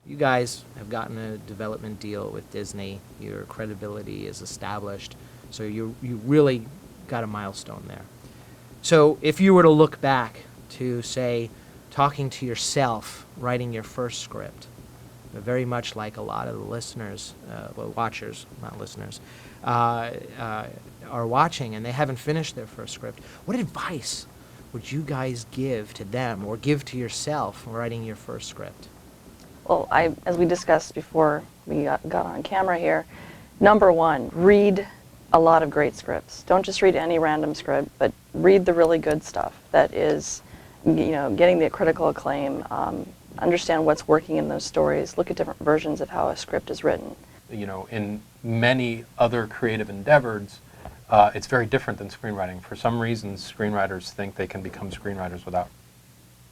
you guys have gotten a development deal with Disney. Your credibility is established. So you really got a milestone there. So if you were to look back to, say, talking to yourself, writing your first script, very much like a lot of the listeners, well, watchers, not listeners, are watching and they haven't finished their first script, what advice would you guys give to them or give to yourself writing your first script? Well, as we discussed before we got on camera here, number one, read a lot of great scripts. Don't just read any random script, but read the really good stuff that is, getting the critical acclaim. Understand what's working in those stories. Look at different versions of how a script is written. In many other creative endeavors, it's very different than screenwriting. For some reason, screenwriters think they can become screenwriters without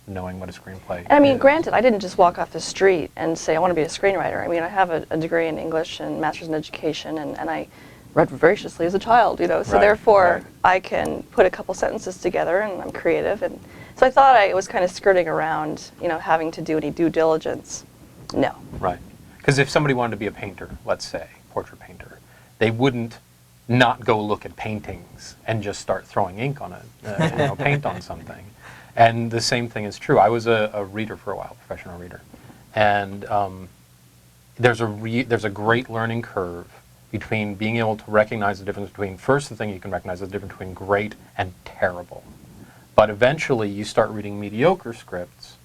knowing what a screenplay is. I mean, granted, I didn't just walk off the street and say, I want to be a screenwriter. I mean, I have a degree in English and master's in education, and I read voraciously as a child, so right, therefore right. I can put a couple sentences together and I'm creative. And so I thought I was kind of skirting around, having to do any due diligence. No. Right. Because if somebody wanted to be a painter, let's say, portrait painter, they wouldn't not go look at paintings and just start throwing ink on it, paint on something. And the same thing is true. I was a reader for a while, professional reader. And there's a great learning curve between being able to recognize the difference between, first the thing you can recognize is the difference between great and terrible. But eventually you start reading mediocre scripts,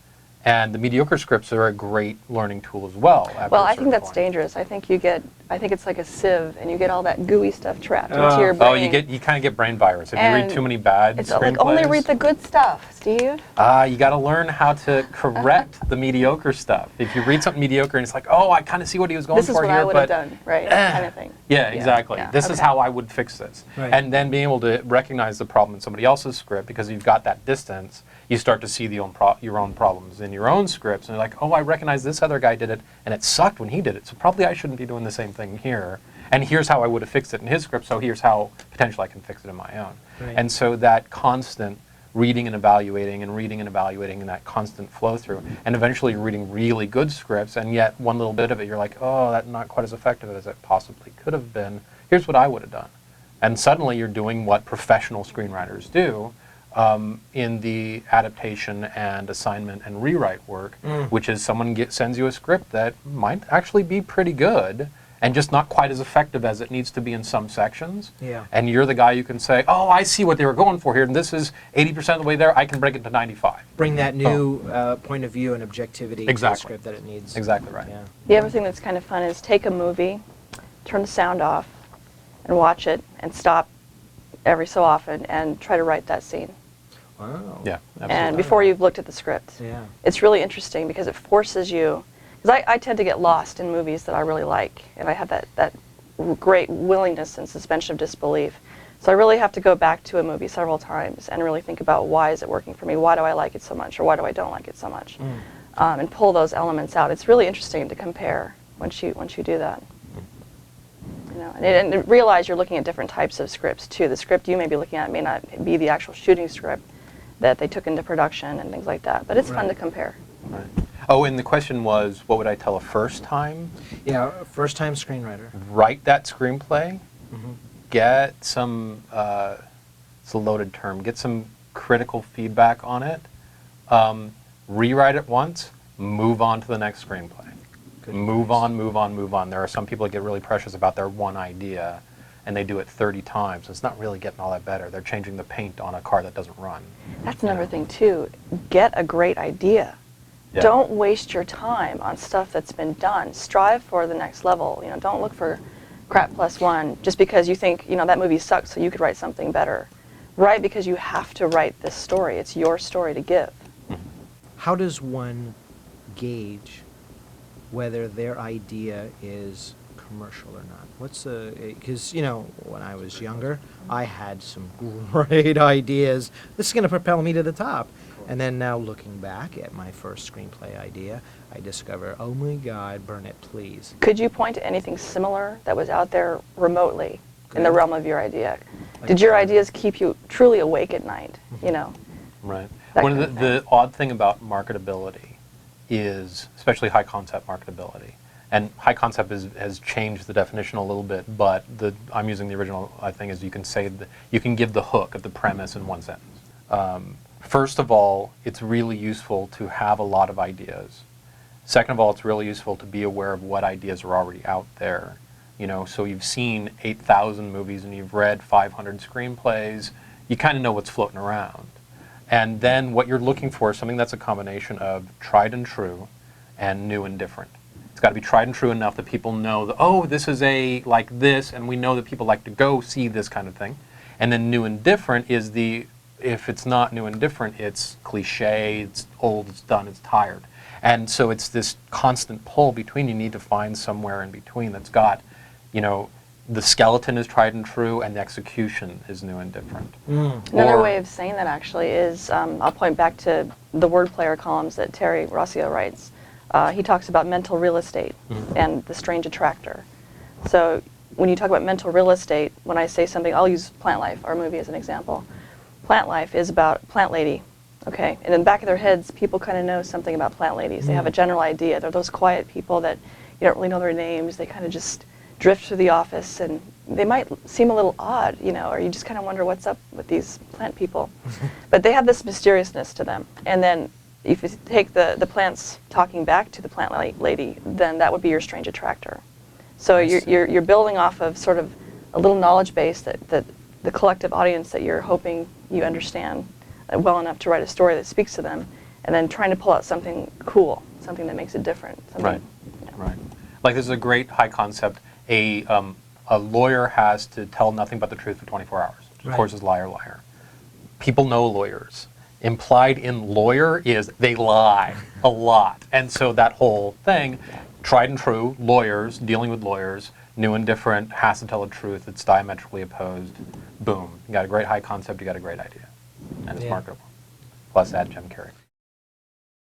and the mediocre scripts are a great learning tool as well. Well, I think that's dangerous. I think it's like a sieve, and you get all that gooey stuff trapped into your brain. Oh, you kind of get brain virus if you read too many bad it's screenplays. Like only read the good stuff, Steve. You got to learn how to correct the mediocre stuff. If you read something mediocre and it's like, oh, I kind of see what he was going for here, This is what I would have done, right? Kind of thing. Yeah, exactly. Yeah, this is how I would fix this. Right. And then being able to recognize the problem in somebody else's script, because you've got that distance, you start to see your own problems in your own scripts. And you're like, oh, I recognize this other guy did it, and it sucked when he did it, so probably I shouldn't be doing the same thing here. And here's how I would have fixed it in his script, so here's how potentially I can fix it in my own. Right. And so that constant reading and evaluating and that constant flow through, and eventually you're reading really good scripts, and yet one little bit of it you're like, oh, that's not quite as effective as it possibly could have been. Here's what I would have done. And suddenly you're doing what professional screenwriters do in the adaptation and assignment and rewrite work, which is someone sends you a script that might actually be pretty good, and just not quite as effective as it needs to be in some sections. Yeah. And you're the guy who can say, oh, I see what they were going for here, and this is 80% of the way there, I can break it to 95. Bring that new point of view and objectivity to the script that it needs. Exactly right. Yeah. The other thing that's kind of fun is take a movie, turn the sound off, and watch it, and stop every so often, and try to write that scene. Wow. Yeah, absolutely. And before you've looked at the script. Yeah. It's really interesting because it forces you, because I tend to get lost in movies that I really like, and I have that great willingness and suspension of disbelief. So I really have to go back to a movie several times and really think about, why is it working for me? Why do I like it so much, or why do I don't like it so much? And pull those elements out. It's really interesting to compare once you do that. And realize you're looking at different types of scripts too. The script you may be looking at may not be the actual shooting script that they took into production and things like that. But it's fun to compare. Right. Oh, and the question was, what would I tell a first-time? Yeah, first-time screenwriter. Write that screenplay, get some, it's a loaded term, get some critical feedback on it, rewrite it once, move on to the next screenplay. Move on. There are some people that get really precious about their one idea, and they do it 30 times. It's not really getting all that better. They're changing the paint on a car that doesn't run. That's another thing too. Get a great idea. Yeah. Don't waste your time on stuff that's been done. Strive for the next level. Don't look for crap plus one just because you think, that movie sucks, so you could write something better. Write because you have to write this story. It's your story to give. How does one gauge whether their idea is commercial or not? Because, when I was younger, I had some great ideas. This is going to propel me to the top. And then now looking back at my first screenplay idea, I discover, oh my God, burn it, please. Could you point to anything similar that was out there remotely in the realm of your idea? Did your ideas keep you truly awake at night, Right. That One kind of of the odd thing about marketability is, especially high concept marketability. And high concept has changed the definition a little bit, but I'm using the original, I think, is you can say you can give the hook of the premise in one sentence. First of all, it's really useful to have a lot of ideas. Second of all, it's really useful to be aware of what ideas are already out there. You know, so you've seen 8,000 movies and you've read 500 screenplays, you kind of know what's floating around. And then what you're looking for is something that's a combination of tried and true and new and different. It's got to be tried and true enough that people know that, oh, this is like this, and we know that people like to go see this kind of thing. And then new and different is if it's not new and different, it's cliche, it's old, it's done, it's tired. And so it's this constant pull between. You need to find somewhere in between that's got, you know, the skeleton is tried and true, and the execution is new and different. Another way of saying that actually is, I'll point back to the word player columns that Terry Rossio writes. He talks about mental real estate and the strange attractor. So when you talk about mental real estate, when I say something, I'll use Plant Life, our movie, as an example. Plant Life is about Plant Lady, okay? And in the back of their heads, people kind of know something about plant ladies. They have a general idea. They're those quiet people that you don't really know their names. They kind of just drift through the office, and they might seem a little odd, you know, or you just kind of wonder what's up with these plant people. But they have this mysteriousness to them. And then if you take the plants talking back to the plant lady, then that would be your strange attractor. So you're building off of sort of a little knowledge base that the collective audience that you're hoping you understand well enough to write a story that speaks to them, and then trying to pull out something cool, something that makes it different. Right, right. Like this is a great high concept. A lawyer has to tell nothing but the truth for 24 hours. Of course, is liar, liar. People know lawyers. Implied in lawyer is they lie a lot. And so that whole thing, tried and true, lawyers, dealing with lawyers, new and different, has to tell the truth, it's diametrically opposed. Boom. You got a great high concept, you got a great idea. And it's marketable. Plus add Jim Carrey.